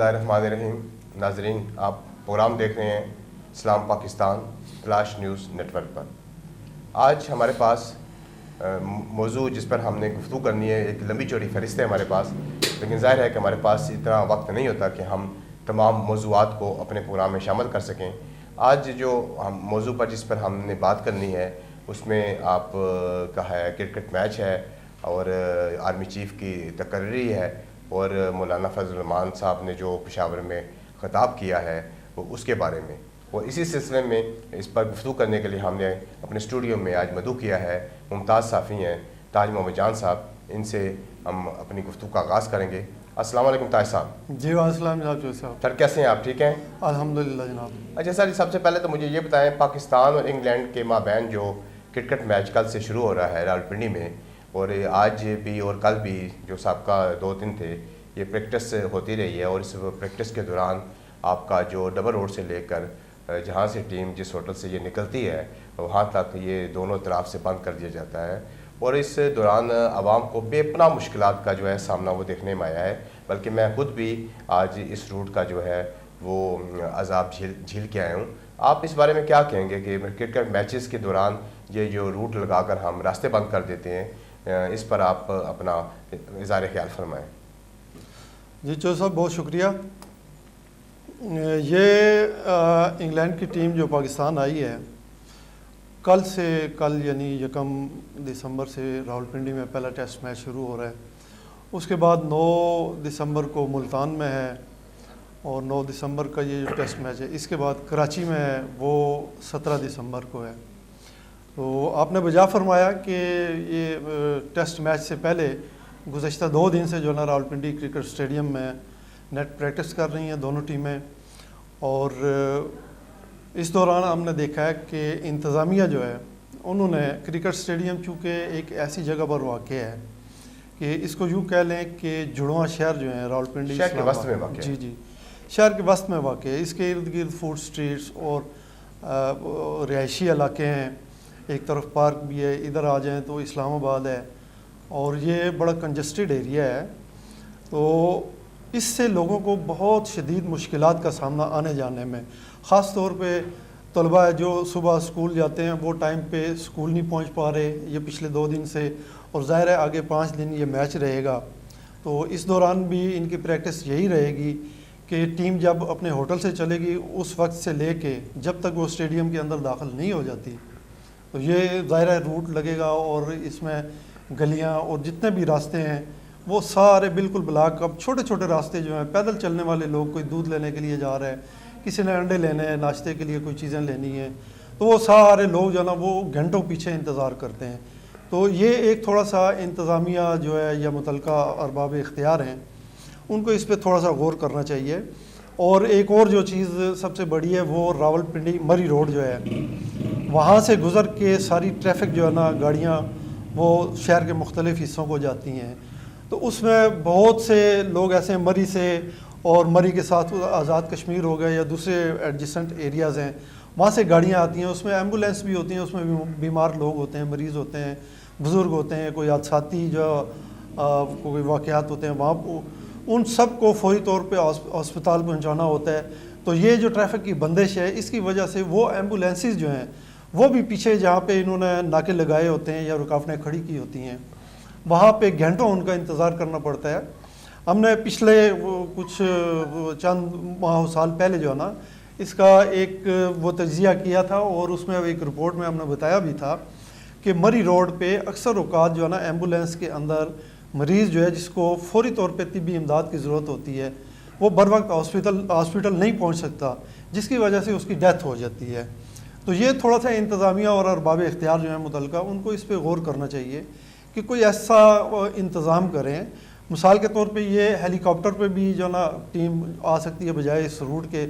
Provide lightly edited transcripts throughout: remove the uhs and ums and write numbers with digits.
اللہ الرحمن الرحیم. ناظرین، آپ پروگرام دیکھ رہے ہیں Islam Pakistan flash news network پر. آج ہمارے پاس موضوع جس پر ہم نے گفتگو کرنی ہے، ایک لمبی چوڑی فہرست ہے ہمارے پاس، لیکن ظاہر ہے کہ ہمارے پاس اتنا وقت نہیں ہوتا کہ ہم تمام موضوعات کو اپنے پروگرام میں شامل کر سکیں. آج جو موضوع پر جس پر ہم نے بات کرنی ہے اس میں آپ کا ہے کرکٹ میچ ہے، اور آرمی چیف کی تقرری ہے، اور مولانا فضل الرحمان صاحب نے جو پشاور میں خطاب کیا ہے وہ اس کے بارے میں. اور اسی سلسلے میں اس پر گفتگو کرنے کے لیے ہم نے اپنے اسٹوڈیو میں آج مدعو کیا ہے ممتاز صحافی ہیں تاج محمد جان صاحب. ان سے ہم اپنی گفتگو کا آغاز کریں گے. السلام علیکم تاج صاحب. جی وعلیکم السلام جناب. سر کیسے ہیں آپ؟ ٹھیک ہیں الحمدللہ جناب. اچھا سر، سب سے پہلے تو مجھے یہ بتائیں، پاکستان اور انگلینڈ کے مابین جو کرکٹ میچ کل سے شروع ہو رہا ہے راولپنڈی میں، اور آج بھی اور کل بھی جو سابقہ 2 دن تھے یہ پریکٹس ہوتی رہی ہے، اور اس پریکٹس کے دوران آپ کا جو ڈبل روڈ سے لے کر جہاں سے ٹیم جس ہوٹل سے یہ نکلتی ہے وہاں تک یہ دونوں طرف سے بند کر دیا جاتا ہے، اور اس دوران عوام کو بے پناہ مشکلات کا جو ہے سامنا وہ دیکھنے میں آیا ہے. بلکہ میں خود بھی آج اس روٹ کا جو ہے وہ عذاب جھیل کے آیا ہوں. آپ اس بارے میں کیا کہیں گے کہ کرکٹ میچز کے دوران یہ جو روٹ لگا کر ہم راستے بند کر دیتے ہیں، اس پر آپ اپنا اظہار خیال فرمائیں. جی چو صاحب، بہت شکریہ. یہ انگلینڈ کی ٹیم جو پاکستان آئی ہے، کل یعنی 1 دسمبر سے راولپنڈی میں پہلا ٹیسٹ میچ شروع ہو رہا ہے. اس کے بعد 9 دسمبر کو ملتان میں ہے، اور 9 دسمبر کا یہ جو ٹیسٹ میچ ہے اس کے بعد کراچی میں ہے، وہ 17 دسمبر کو ہے. تو آپ نے بجا فرمایا کہ یہ ٹیسٹ میچ سے پہلے گزشتہ 2 دن سے جو ہے نا راولپنڈی کرکٹ اسٹیڈیم میں نیٹ پریکٹس کر رہی ہیں دونوں ٹیمیں. اور اس دوران ہم نے دیکھا ہے کہ انتظامیہ جو ہے انہوں نے کرکٹ اسٹیڈیم چونکہ ایک ایسی جگہ پر واقع ہے کہ اس کو یوں کہہ لیں کہ جڑواں شہر جو ہیں راولپنڈی شہر کے وسط میں واقع ہے. جی شہر کے وسط میں واقع ہے. اس کے ارد گرد فوڈ سٹریٹس اور رہائشی علاقے ہیں، ایک طرف پارک بھی ہے، ادھر آ جائیں تو اسلام آباد ہے، اور یہ بڑا کنجسٹڈ ایریا ہے. تو اس سے لوگوں کو بہت شدید مشکلات کا سامنا آنے جانے میں، خاص طور پہ طلباء جو صبح اسکول جاتے ہیں وہ ٹائم پہ اسکول نہیں پہنچ پا رہے یہ پچھلے 2 دن سے، اور ظاہر ہے آگے 5 دن یہ میچ رہے گا. تو اس دوران بھی ان کی پریکٹس یہی رہے گی کہ ٹیم جب اپنے ہوٹل سے چلے گی اس وقت سے لے کے جب تک وہ اسٹیڈیم کے اندر داخل نہیں ہو جاتی تو یہ ظاہر ہے روٹ لگے گا، اور اس میں گلیاں اور جتنے بھی راستے ہیں وہ سارے بالکل بلاک. اب چھوٹے چھوٹے راستے جو ہیں، پیدل چلنے والے لوگ، کوئی دودھ لینے کے لیے جا رہے ہیں، کسی نے انڈے لینے ہیں، ناشتے کے لیے کوئی چیزیں لینی ہیں، تو وہ سارے لوگ جو ہے نا وہ گھنٹوں پیچھے انتظار کرتے ہیں. تو یہ ایک تھوڑا سا انتظامیہ جو ہے یا متعلقہ ارباب اختیار ہیں ان کو اس پہ تھوڑا سا غور کرنا چاہیے. اور ایک اور جو چیز سب سے بڑی ہے وہ راولپنڈی مری روڈ جو ہے، وہاں سے گزر کے ساری ٹریفک جو ہے نا گاڑیاں وہ شہر کے مختلف حصوں کو جاتی ہیں. تو اس میں بہت سے لوگ ایسے ہیں مری سے، اور مری کے ساتھ آزاد کشمیر ہو گئے یا دوسرے ایڈجسنٹ ایریاز ہیں، وہاں سے گاڑیاں آتی ہیں. اس میں ایمبولینس بھی ہوتی ہیں، اس میں بیمار لوگ ہوتے ہیں، مریض ہوتے ہیں، بزرگ ہوتے ہیں، کوئی حادثاتی جو کوئی واقعات ہوتے ہیں وہاں ان سب کو فوری طور پہ ہسپتال پہنچانا ہوتا ہے. تو یہ جو ٹریفک کی بندش ہے اس کی وجہ سے وہ ایمبولینسز جو ہیں وہ بھی پیچھے جہاں پہ انہوں نے ناکے لگائے ہوتے ہیں یا رکاوٹیں کھڑی کی ہوتی ہیں وہاں پہ گھنٹوں ان کا انتظار کرنا پڑتا ہے. ہم نے پچھلے کچھ چند ماہ سال پہلے جو ہے نا اس کا ایک وہ تجزیہ کیا تھا، اور اس میں ایک رپورٹ میں ہم نے بتایا بھی تھا کہ مری روڈ پہ اکثر اوقات جو ہے نا ایمبولینس کے اندر مریض جو ہے جس کو فوری طور پہ طبی امداد کی ضرورت ہوتی ہے وہ بر وقت ہاسپٹل نہیں پہنچ سکتا، جس کی وجہ سے اس کی ڈیتھ ہو جاتی ہے. تو یہ تھوڑا سا انتظامیہ اور ارباب اختیار جو ہیں متعلقہ ان کو اس پہ غور کرنا چاہیے کہ کوئی ایسا انتظام کریں. مثال کے طور پہ یہ ہیلی کاپٹر پہ بھی جو ہے نا ٹیم آ سکتی ہے، بجائے اس روٹ کے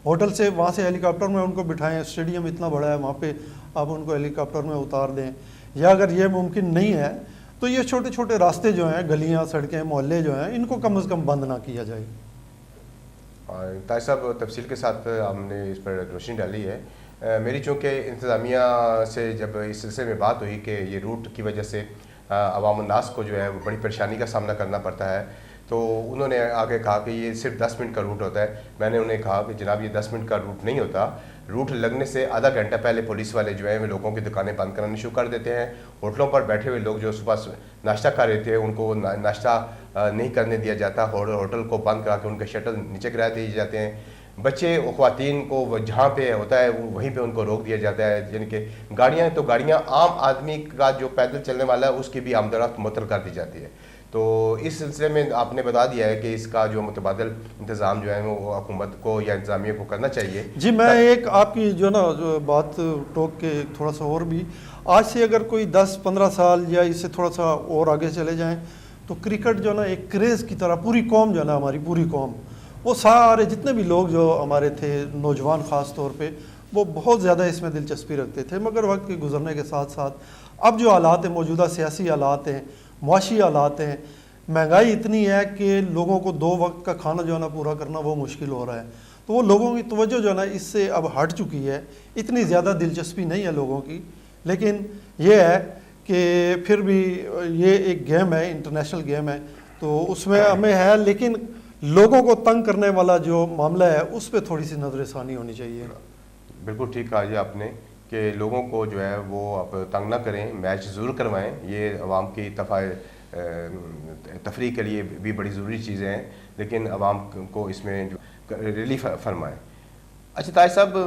ہوٹل سے وہاں سے ہیلی کاپٹر میں ان کو بٹھائیں. اسٹیڈیم اتنا بڑا ہے وہاں پہ آپ ان کو ہیلی کاپٹر میں اتار دیں، یا اگر یہ ممکن نہیں ہے تو یہ چھوٹے چھوٹے راستے جو ہیں، گلیاں، سڑکیں، محلے جو ہیں، ان کو کم از کم بند نہ کیا جائے. طاہر صاحب، تفصیل کے ساتھ ہم نے اس پر روشنی ڈالی ہے. میری چونکہ انتظامیہ سے جب اس سلسلے میں بات ہوئی کہ یہ روٹ کی وجہ سے عوام الناس کو جو ہے وہ بڑی پریشانی کا سامنا کرنا پڑتا ہے، تو انہوں نے آگے کہا کہ یہ صرف 10 منٹ کا روٹ ہوتا ہے. میں نے انہیں کہا کہ جناب یہ 10 منٹ کا روٹ نہیں ہوتا, روٹ لگنے سے آدھا گھنٹہ پہلے پولیس والے جو ہیں وہ لوگوں کی دکانیں بند کرانی شروع کر دیتے ہیں. ہوٹلوں پر بیٹھے ہوئے لوگ جو صبح ناشتہ کر رہے تھے ان کو ناشتہ نہیں کرنے دیا جاتا, ہوٹل کو بند کرا کے ان کے شٹر نیچے گرا دیے جاتے ہیں. بچے خواتین کو جہاں پہ ہوتا ہے وہیں پہ ان کو روک دیا جاتا ہے. یعنی کہ گاڑیاں عام آدمی کا جو پیدل چلنے والا ہے اس کی بھی آمد و رفت معطل کر دی جاتی ہے. تو اس سلسلے میں آپ نے بتا دیا ہے کہ اس کا جو متبادل انتظام جو ہے وہ حکومت کو یا انتظامیہ کو کرنا چاہیے. جی میں ایک آپ کی جو نا جو بات ٹوک کے تھوڑا سا اور بھی, آج سے اگر کوئی 10-15 سال یا اس سے تھوڑا سا اور آگے چلے جائیں تو کرکٹ جو نا ایک کریز کی طرح پوری قوم جو نا ہماری پوری قوم وہ سارے جتنے بھی لوگ جو ہمارے تھے نوجوان خاص طور پہ وہ بہت زیادہ اس میں دلچسپی رکھتے تھے. مگر وقت کے گزرنے کے ساتھ ساتھ اب جو حالات ہیں, موجودہ سیاسی حالات ہیں, معاشی حالات ہیں, مہنگائی اتنی ہے کہ لوگوں کو 2 وقت کا کھانا جو ہے نا پورا کرنا وہ مشکل ہو رہا ہے. تو وہ لوگوں کی توجہ جو ہے نا اس سے اب ہٹ چکی ہے, اتنی زیادہ دلچسپی نہیں ہے لوگوں کی. لیکن یہ ہے کہ پھر بھی یہ ایک گیم ہے, انٹرنیشنل گیم ہے, تو اس میں ہمیں ہے, لیکن لوگوں کو تنگ کرنے والا جو معاملہ ہے اس پہ تھوڑی سی نظر ثانی ہونی چاہیے. بالکل ٹھیک کہا جی آپ نے کہ لوگوں کو جو ہے وہ اب تنگ نہ کریں, میچ ضرور کروائیں. یہ عوام کی تفریح کے لیے بھی بڑی ضروری چیزیں ہیں, لیکن عوام کو اس میں جو ریلیف فرمائیں. اچھا طاہر صاحب,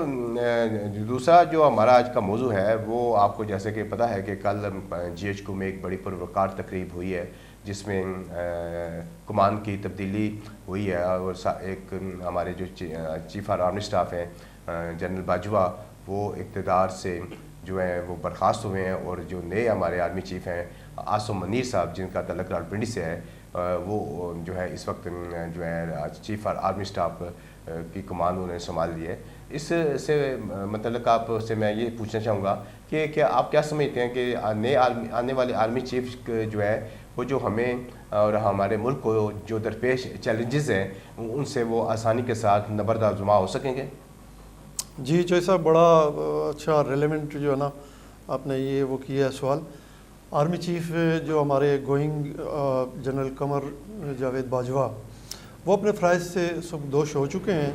دوسرا جو ہمارا آج کا موضوع ہے وہ آپ کو جیسے کہ پتہ ہے کہ کل GHQ میں ایک بڑی پروقار تقریب ہوئی ہے جس میں کمان کی تبدیلی ہوئی ہے, اور ایک ہمارے جو چیف آرمی اسٹاف ہیں جنرل باجوہ وہ اقتدار سے جو ہیں وہ برخاست ہوئے ہیں, اور جو نئے ہمارے آرمی چیف ہیں عاصم منیر صاحب جن کا تعلق راولپنڈی سے ہے, وہ جو ہے اس وقت جو ہے چیف آرمی اسٹاف کی کمان انہوں نے سنبھال لی ہے. اس سے متعلق آپ سے میں یہ پوچھنا چاہوں گا کہ کیا آپ کیا سمجھتے ہیں کہ آنے والے آرمی چیف جو ہے وہ جو ہمیں اور ہمارے ملک کو جو درپیش چیلنجز ہیں ان سے وہ آسانی کے ساتھ نبرد آزما ہو سکیں گے؟ جی چوہے صاحب, بڑا اچھا ریلیونٹ جو ہے نا آپ نے یہ وہ کیا ہے سوال. آرمی چیف جو ہمارے گوئنگ جنرل قمر جاوید باجوہ وہ اپنے فرائض سے سبکدوش ہو چکے ہیں,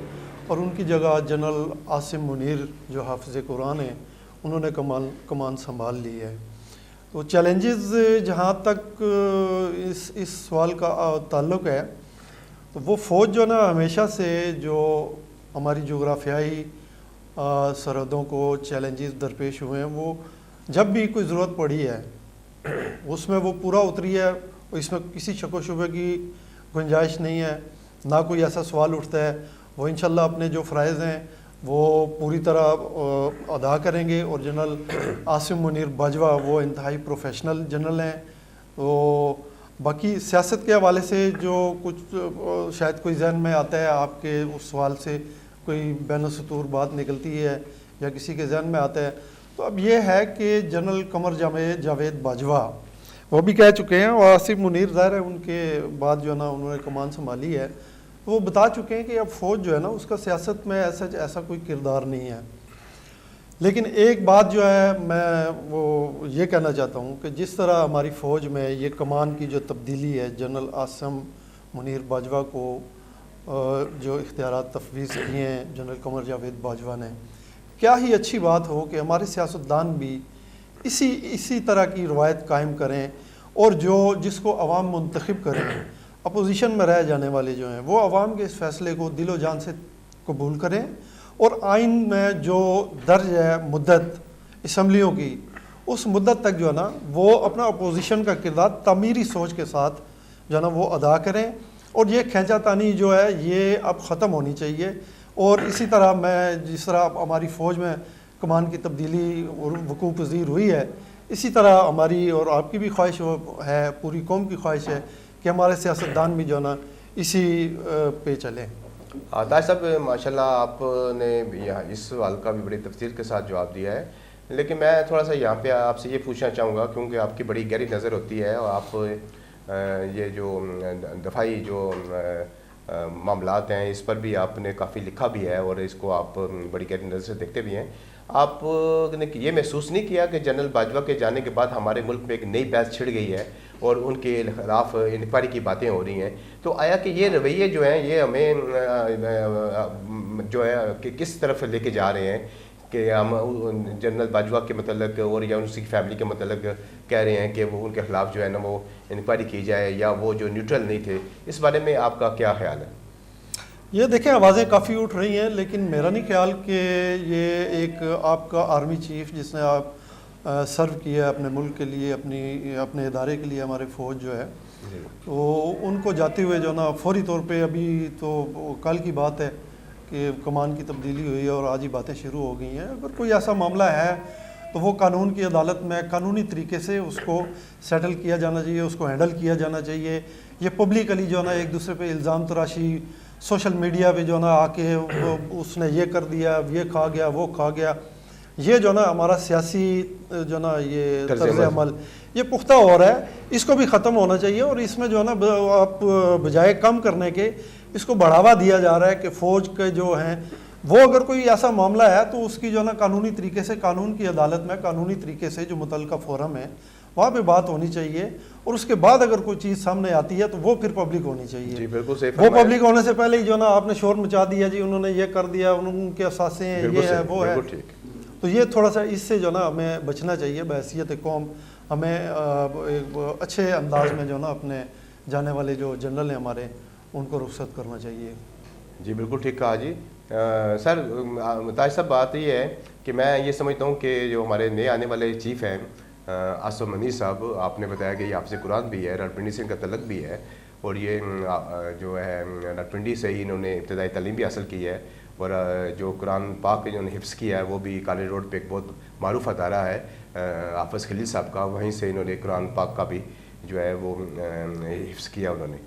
اور ان کی جگہ جنرل عاصم منیر جو حافظ قرآن ہیں انہوں نے کمان سنبھال لی ہے. تو چیلنجز جہاں تک اس سوال کا تعلق ہے تو وہ فوج جو نا ہمیشہ سے جو ہماری جغرافیائی سرحدوں کو چیلنجز درپیش ہوئے ہیں وہ جب بھی کوئی ضرورت پڑی ہے اس میں وہ پورا اتری ہے, اور اس میں کسی شک و شبہ کی گنجائش نہیں ہے, نہ کوئی ایسا سوال اٹھتا ہے. وہ انشاءاللہ اپنے جو فرائض ہیں وہ پوری طرح ادا کریں گے, اور جنرل عاصم منیر باجوہ وہ انتہائی پروفیشنل جنرل ہیں. تو باقی سیاست کے حوالے سے جو کچھ شاید کوئی ذہن میں آتا ہے آپ کے اس سوال سے, کوئی بین السطور بات نکلتی ہے یا کسی کے ذہن میں آتا ہے, تو اب یہ ہے کہ جنرل قمر جاوید باجوہ وہ بھی کہہ چکے ہیں, اور عاصم منیر ظاہر ہے ان کے بعد جو ہے نا انہوں نے کمان سنبھالی ہے, تو وہ بتا چکے ہیں کہ اب فوج جو ہے نا اس کا سیاست میں ایسا کوئی کردار نہیں ہے. لیکن ایک بات جو ہے میں وہ یہ کہنا چاہتا ہوں کہ جس طرح ہماری فوج میں یہ کمان کی جو تبدیلی ہے, جنرل عاصم منیر باجوہ کو جو اختیارات تفویض کیے ہیں جنرل قمر جاوید باجوہ نے, کیا ہی اچھی بات ہو کہ ہمارے سیاستدان بھی اسی طرح کی روایت قائم کریں, اور جس کو عوام منتخب کریں, اپوزیشن میں رہ جانے والے جو ہیں وہ عوام کے اس فیصلے کو دل و جان سے قبول کریں, اور آئین میں جو درج ہے مدت اسمبلیوں کی اس مدت تک جو ہے نا وہ اپنا اپوزیشن کا کردار تعمیری سوچ کے ساتھ جو ہے نا وہ ادا کریں, اور یہ کھینچا تانی جو ہے یہ اب ختم ہونی چاہیے. اور اسی طرح میں جس طرح ہماری فوج میں کمان کی تبدیلی وقوع پذیر ہوئی ہے, اسی طرح ہماری اور آپ کی بھی خواہش ہے, پوری قوم کی خواہش ہے کہ ہمارے سیاستدان بھی جو ہے نا اسی پہ چلیں. طاہر صاحب ماشاءاللہ آپ نے اس سوال کا بھی بڑی تفصیل کے ساتھ جواب دیا ہے, لیکن میں تھوڑا سا یہاں پہ آپ سے یہ پوچھنا چاہوں گا کیونکہ آپ کی بڑی گہری نظر ہوتی ہے, اور آپ یہ جو دفاعی جو معاملات ہیں اس پر بھی آپ نے کافی لکھا بھی ہے, اور اس کو آپ بڑی گہری نظر سے دیکھتے بھی ہیں. آپ نے یہ محسوس نہیں کیا کہ جنرل باجوہ کے جانے کے بعد ہمارے ملک میں ایک نئی بحث چھڑ گئی ہے, اور ان کے خلاف انکوائری کی باتیں ہو رہی ہیں. تو آیا کہ یہ رویے جو ہیں یہ ہمیں جو ہے کہ کس طرف لے کے جا رہے ہیں کہ ہم جنرل باجوہ کے متعلق اور یا ان کی فیملی کے متعلق کہہ رہے ہیں کہ وہ ان کے خلاف جو ہے نا وہ انکوائری کی جائے یا وہ جو نیوٹرل نہیں تھے. اس بارے میں آپ کا کیا خیال ہے؟ یہ دیکھیں آوازیں کافی اٹھ رہی ہیں، لیکن میرا نہیں خیال کہ یہ ایک آپ کا آرمی چیف جس نے آپ سرو کیا اپنے ملک کے لیے، اپنے ادارے کے لیے، ہمارے فوج جو ہے، تو ان کو جاتے ہوئے جو نا فوری طور پہ ابھی تو کل کی بات ہے کہ کمان کی تبدیلی ہوئی ہے اور آج ہی باتیں شروع ہو گئی ہیں. اگر کوئی ایسا معاملہ ہے تو وہ قانون کی عدالت میں قانونی طریقے سے اس کو سیٹل کیا جانا چاہیے، اس کو ہینڈل کیا جانا چاہیے. یہ پبلکلی جو ہے نا ایک دوسرے پہ الزام تراشی سوشل میڈیا پہ جو ہے نا آ کے اس نے یہ کر دیا، یہ کھا گیا، وہ کھا گیا، یہ جو ہے نا ہمارا سیاسی جو ہے نا یہ طرز عمل یہ پختہ ہو رہا ہے. اس کو بھی ختم ہونا چاہیے اور اس میں جو ہے نا آپ بجائے کم کرنے کے اس کو بڑھاوا دیا جا رہا ہے کہ فوج کے جو ہیں وہ اگر کوئی ایسا معاملہ ہے تو اس کی جو ہے نا قانونی طریقے سے قانون کی عدالت میں قانونی طریقے سے جو متعلقہ فورم ہے وہاں پہ بات ہونی چاہیے، اور اس کے بعد اگر کوئی چیز سامنے آتی ہے تو وہ پھر پبلک ہونی چاہیے. جی بالکل صحیح. وہ پبلک ہونے سے پہلے ہی جو ہے نا آپ نے شور مچا دیا، جی انہوں نے یہ کر دیا، ان کے اثاثے ہیں، یہ ہے وہ ہے. تو یہ تھوڑا سا اس سے جو ہے نا ہمیں بچنا چاہیے. بحیثیت قوم ہمیں ایک اچھے انداز میں جو ہے نا اپنے جانے والے جو جنرل ہیں ہمارے ان کو رخصت کرنا چاہیے. جی بالکل ٹھیک کہا جی. سر تاج صاحب بات یہ ہے کہ میں یہ سمجھتا ہوں کہ جو ہمارے نئے آنے والے چیف ہیں آصف منیر صاحب، آپ نے بتایا کہ یہ حافظ قرآن بھی ہے، راولپنڈی سے ان کا تعلق بھی ہے، اور یہ جو ہے راولپنڈی سے ہی انہوں نے ابتدائی تعلیم بھی حاصل کی ہے، اور جو قرآن پاک انہوں نے حفظ کیا ہے وہ بھی کالج روڈ پہ ایک بہت معروف ادارہ ہے حافظ خلیل صاحب کا، وہیں سے انہوں نے قرآن پاک کا بھی جو ہے وہ حفظ کیا انہوں نے.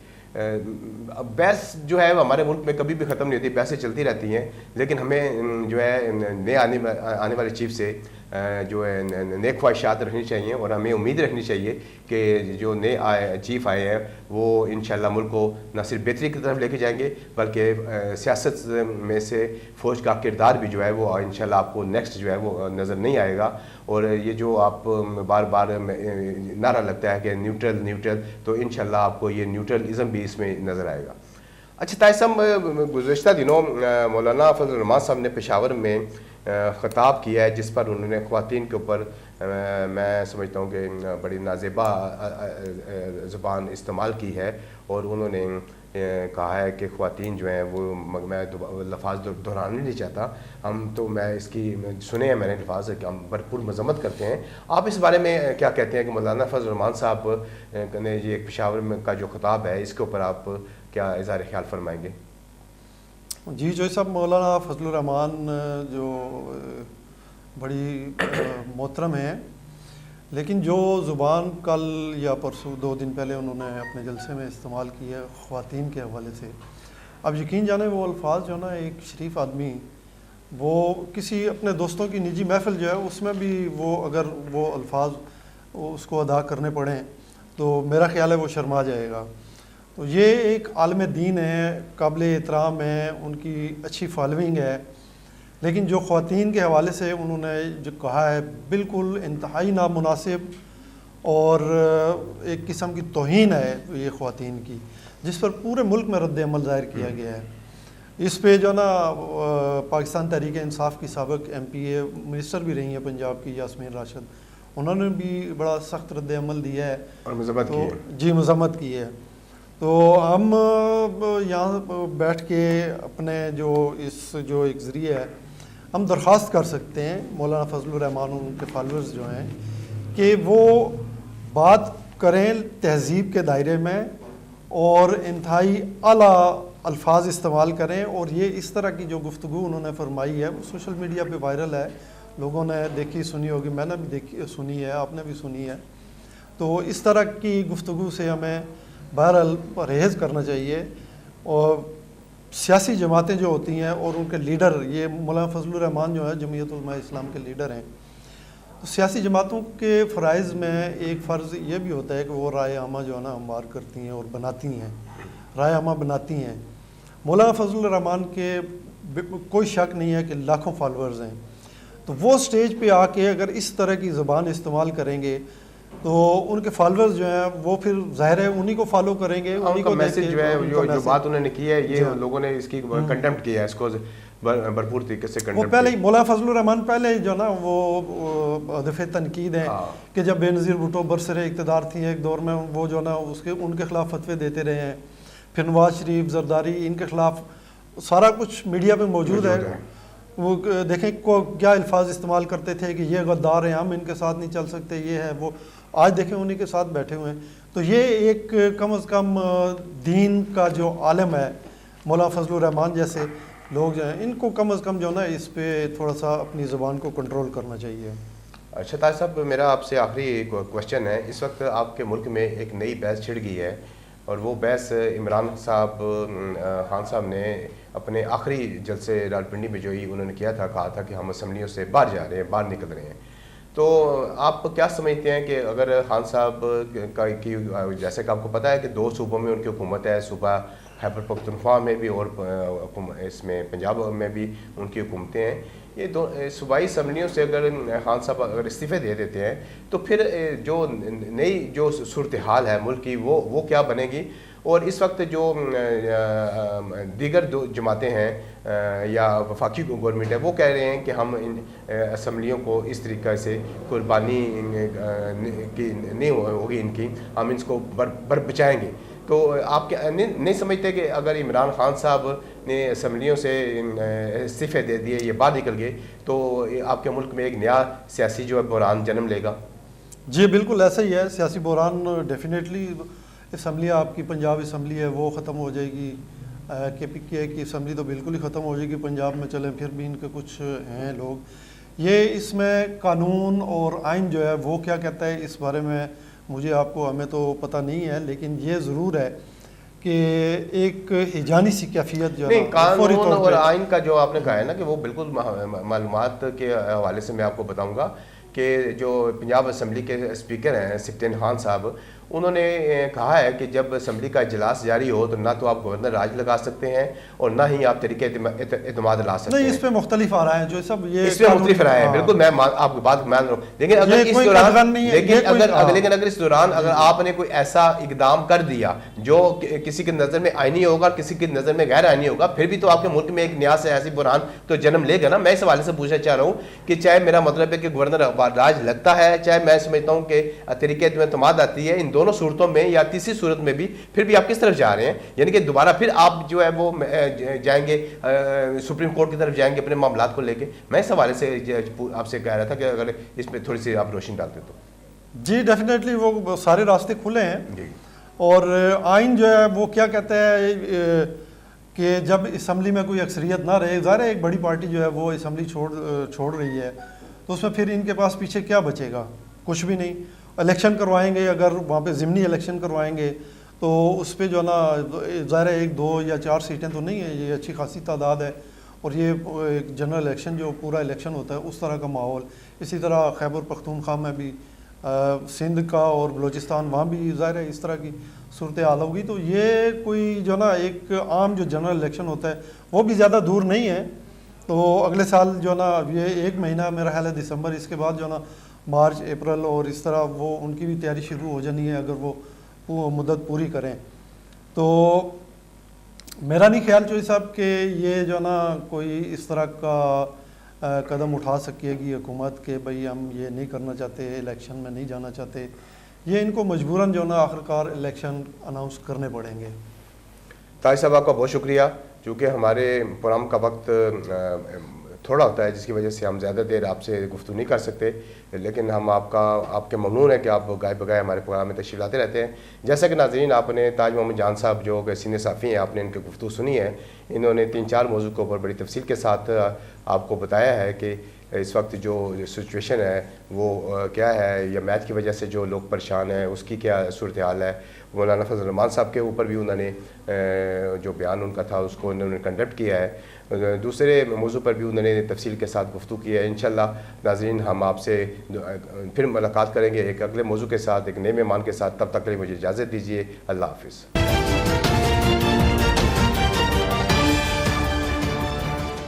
بحث جو ہے ہمارے ملک میں کبھی بھی ختم نہیں ہوتی، بحثیں چلتی رہتی ہیں، لیکن ہمیں جو ہے نئے آنے والے چیف سے جو ہے نیک خواہشات رکھنی چاہیے، اور ہمیں امید رکھنی چاہیے کہ جو نئے چیف آئے ہیں وہ انشاءاللہ ملک کو نہ صرف بہتری کی طرف لے کے جائیں گے بلکہ سیاست میں سے فوج کا کردار بھی جو ہے وہ انشاءاللہ آپ کو نیکسٹ جو ہے وہ نظر نہیں آئے گا. اور یہ جو آپ بار بار نعرہ لگتا ہے کہ نیوٹرل، تو انشاءاللہ آپ کو یہ نیوٹرلزم بھی اس میں نظر آئے گا. اچھا طاہر صاحب، گزشتہ دنوں مولانا فضل الرحمان صاحب نے پشاور میں خطاب کیا ہے جس پر انہوں نے خواتین کے اوپر میں سمجھتا ہوں کہ بڑی نازیبا زبان استعمال کی ہے، اور انہوں نے کہا ہے کہ خواتین جو ہیں وہ، میں لفاظ دہرانا نہیں چاہتا ہم تو، میں اس کی سنے ہیں میں نے الفاظ کہ ہم بھرپور مذمت کرتے ہیں. آپ اس بارے میں کیا کہتے ہیں کہ مولانا فضل الرحمان صاحب نے یہ پشاور میں کا جو خطاب ہے اس کے اوپر آپ کیا اظہار خیال فرمائیں گے؟ جی جو صاحب، مولانا فضل الرحمان جو بڑی محترم ہیں، لیکن جو زبان کل یا پرسوں 2 دن پہلے انہوں نے اپنے جلسے میں استعمال کی ہے خواتین کے حوالے سے، اب یقین جانے وہ الفاظ جو نا ایک شریف آدمی وہ کسی اپنے دوستوں کی نجی محفل جو ہے اس میں بھی وہ اگر وہ الفاظ اس کو ادا کرنے پڑیں تو میرا خیال ہے وہ شرما جائے گا. تو یہ ایک عالم دین ہے، قابل احترام ہے، ان کی اچھی فالوئنگ ہے، لیکن جو خواتین کے حوالے سے انہوں نے جو کہا ہے بالکل انتہائی نامناسب اور ایک قسم کی توہین ہے یہ خواتین کی، جس پر پورے ملک میں رد عمل ظاہر کیا گیا ہے. اس پہ جو نا پاکستان تحریک انصاف کی سابق MP منسٹر بھی رہی ہیں پنجاب کی یاسمین راشد، انہوں نے بھی بڑا سخت رد عمل دیا ہے اور مذمت کی ہے. جی مذمت کی ہے. تو ہم یہاں بیٹھ کے اپنے جو ایک ذریعہ ہے ہم درخواست کر سکتے ہیں مولانا فضل الرحمان اور ان کے فالوورز جو ہیں کہ وہ بات کریں تہذیب کے دائرے میں اور انتہائی اعلیٰ الفاظ استعمال کریں، اور یہ اس طرح کی جو گفتگو انہوں نے فرمائی ہے وہ سوشل میڈیا پہ وائرل ہے، لوگوں نے دیکھی سنی ہوگی، میں نے بھی سنی ہے، آپ نے بھی سنی ہے. تو اس طرح کی گفتگو سے ہمیں بہرحال پرہیز کرنا چاہیے. اور سیاسی جماعتیں جو ہوتی ہیں اور ان کے لیڈر، یہ مولانا فضل الرحمان جو ہے جمعیت علماء اسلام کے لیڈر ہیں، تو سیاسی جماعتوں کے فرائض میں ایک فرض یہ بھی ہوتا ہے کہ وہ رائے عامہ جو ہے نا ہموار کرتی ہیں اور بناتی ہیں، رائے عامہ بناتی ہیں. مولانا فضل الرحمان کے کوئی شک نہیں ہے کہ لاکھوں فالورز ہیں، تو وہ سٹیج پہ آ کے اگر اس طرح کی زبان استعمال کریں گے تو ان کے فالوورز جو ہیں وہ پھر ظاہر ہے انہی کو فالو کریں گے, انہی کو میسج جو ہے جو بات انہوں نے کی ہے یہ لوگوں نے اس کی کنڈمپ کیا ہے, اس کو بھرپور طریقے سے کنڈمپ. وہ پہلے ہی مولانا فضل الرحمان پہلے جو نا وہ ہدف تنقید ہیں کہ جب بے نظیر بھٹو برسر اقتدار تھی ایک دور میں, وہ جو نا ان کے خلاف فتوے دیتے رہے ہیں. پھر نواز شریف, زرداری, ان کے خلاف سارا کچھ میڈیا پہ موجود ہے. وہ دیکھیں کیا الفاظ استعمال کرتے تھے کہ یہ غدار ہیں, ہم ان کے ساتھ نہیں چل سکتے, یہ ہے وہ. آج دیکھیں انہی کے ساتھ بیٹھے ہوئے ہیں. تو یہ ایک کم از کم دین کا جو عالم ہے مولانا فضل الرحمان جیسے لوگ جو ہیں, ان کو کم از کم جو نا اس پہ تھوڑا سا اپنی زبان کو کنٹرول کرنا چاہیے. اچھا طاہر صاحب, میرا آپ سے آخری کوشچن ہے. اس وقت آپ کے ملک میں ایک نئی بحث چھڑ گئی ہے, اور وہ بحث عمران خان صاحب نے اپنے آخری جلسے راولپنڈی میں جو ہی انہوں نے کیا تھا, کہا تھا کہ ہم اسمبلیوں سے باہر جا رہے ہیں, باہر نکل رہے ہیں. تو آپ کیا سمجھتے ہیں کہ اگر خان صاحب کی, جیسے کہ آپ کو پتہ ہے کہ 2 صوبوں میں ان کی حکومت ہے, صوبہ خیبر پختونخوا میں بھی اور اس میں پنجاب میں بھی ان کی حکومتیں ہیں. یہ صوبائی اسمبلیوں سے اگر خان صاحب اگر استعفے دے دیتے ہیں تو پھر جو نئی جو صورتحال ہے ملک کی وہ کیا بنے گی؟ اور اس وقت جو دیگر جماعتیں ہیں یا وفاقی گورنمنٹ ہے وہ کہہ رہے ہیں کہ ہم ان اسمبلیوں کو اس طریقے سے قربانی کی نہیں ہوگی ان کی, ہم ان کو بچائیں گے. تو آپ کیا نہیں سمجھتے کہ اگر عمران خان صاحب نے اسمبلیوں سے استعفے دے دیے, یہ باہر نکل گئے, تو آپ کے ملک میں ایک نیا سیاسی جو ہے بحران جنم لے گا؟ جی بالکل ایسا ہی ہے. سیاسی بحران ڈیفینیٹلی, اسمبلی آپ کی پنجاب اسمبلی ہے وہ ختم ہو جائے گی, کے پی کے کی اسمبلی تو بالکل ہی ختم ہو جائے گی. پنجاب میں چلیں پھر بھی ان کے کچھ ہیں لوگ, یہ اس میں قانون اور آئین جو ہے وہ کیا کہتا ہے اس بارے میں مجھے آپ کو ہمیں تو پتہ نہیں ہے, لیکن یہ ضرور ہے کہ ایک ہجانی سی کیفیت جو ہے قانون اور آئین کا جو آپ نے کہا ہے نا کہ وہ بالکل معلومات کے حوالے سے میں آپ کو بتاؤں گا کہ جو پنجاب اسمبلی کے اسپیکر ہیں سفٹین خان صاحب, انہوں نے کہا ہے کہ جب اسمبلی کا اجلاس جاری ہو تو نہ تو آپ گورنر راج لگا سکتے ہیں اور نہ ہی آپ طریقے اعتماد لا سکتے ہیں. نہیں, اس پہ مختلف آ رہا ہے جو سب, یہ اس پہ مختلف آ رہا ہے. بالکل میں آپ کی بات مان رہا ہوں, لیکن اگر اس دوران اگر آپ نے کوئی ایسا اقدام کر دیا جو کسی کی نظر میں آئینی ہوگا, کسی کی نظر میں غیر آئینی ہوگا, پھر بھی تو آپ کے ملک میں ایک نیا سیاسی بحران تو جنم لے گا نا. میں اس حوالے سے پوچھنا چاہ رہا ہوں کہ چاہے میرا مطلب ہے کہ گورنر راج لگتا ہے, چاہے میں سمجھتا ہوں کہ طریقے اعتماد آتی ہے, ان دونوں صورتوں میں یا تیسری صورت میں بھی پھر بھی آپ کس طرف جا رہے ہیں؟ یعنی کہ دوبارہ پھر آپ جو ہے وہ جائیں گے سپریم کورٹ کی طرف جائیں گے اپنے معاملات کو لے کے. میں اس حوالے سے آپ سے کہہ رہا تھا کہ اگر اس میں تھوڑی سی آپ روشنی ڈالتے تو. جی ڈیفینیٹلی وہ سارے راستے کھلے ہیں جی. اور آئین جو ہے وہ کیا کہتا ہے کہ جب اسمبلی میں کوئی اکثریت نہ رہے, ظاہر ہے ایک بڑی پارٹی جو ہے وہ اسمبلی چھوڑ رہی ہے, تو اس میں پھر ان کے پاس پیچھے کیا بچے گا؟ کچھ بھی نہیں. الیکشن کروائیں گے, اگر وہاں پہ ضمنی الیکشن کروائیں گے تو اس پہ جو ہے نا ظاہر ہے 1, 2 یا 4 سیٹیں تو نہیں ہیں, یہ اچھی خاصی تعداد ہے. اور یہ ایک جنرل الیکشن جو پورا الیکشن ہوتا ہے اس طرح کا ماحول. اسی طرح خیبر پختونخوا میں بھی, سندھ کا اور بلوچستان, وہاں بھی ظاہر ہے اس طرح کی صورتحال ہوگی. تو یہ کوئی جو نا ایک عام جو جنرل الیکشن ہوتا ہے وہ بھی زیادہ دور نہیں ہے. تو اگلے سال جو نا یہ 1 مہینہ میرا خیال ہے دسمبر, اس کے بعد جو نا مارچ, اپریل اور اس طرح وہ ان کی بھی تیاری شروع ہو جانی ہے اگر وہ مدت پوری کریں. تو میرا نہیں خیال چوہدری صاحب کہ یہ جو نا کوئی اس طرح کا قدم اٹھا سکے گی حکومت کہ بھئی ہم یہ نہیں کرنا چاہتے, الیکشن میں نہیں جانا چاہتے. یہ ان کو مجبوراً جو نا آخرکار الیکشن اناؤنس کرنے پڑیں گے. طاہر صاحب آپ کا بہت شکریہ. چونکہ ہمارے پروگرام کا وقت تھوڑا ہوتا ہے جس کی وجہ سے ہم زیادہ دیر آپ سے گفتگو نہیں کر سکتے, لیکن ہم آپ کے ممنون ہیں کہ آپ گائے بگائے ہمارے پروگرام میں تشریف لاتے رہتے ہیں. جیسا کہ ناظرین آپ نے تاج محمد جان صاحب جو کہ سینئر صحافی ہیں, آپ نے ان کی گفتگو سنی ہے. انہوں نے 3-4 موضوع کے اوپر بڑی تفصیل کے ساتھ آپ کو بتایا ہے کہ اس وقت جو سچویشن ہے وہ کیا ہے, یا میچ کی وجہ سے جو لوگ پریشان ہیں اس کی کیا صورتحال ہے. مولانا فضل الرحمان صاحب کے اوپر بھی انہوں نے جو بیان ان کا تھا اس کو انہوں نے کنڈکٹ کیا ہے. دوسرے موضوع پر بھی انہوں نے تفصیل کے ساتھ گفتگو کی ہے. انشاءاللہ ناظرین ہم آپ سے پھر ملاقات کریں گے ایک اگلے موضوع کے ساتھ, ایک نئے مہمان کے ساتھ. تب تک کے لیے مجھے اجازت دیجیے. اللہ حافظ.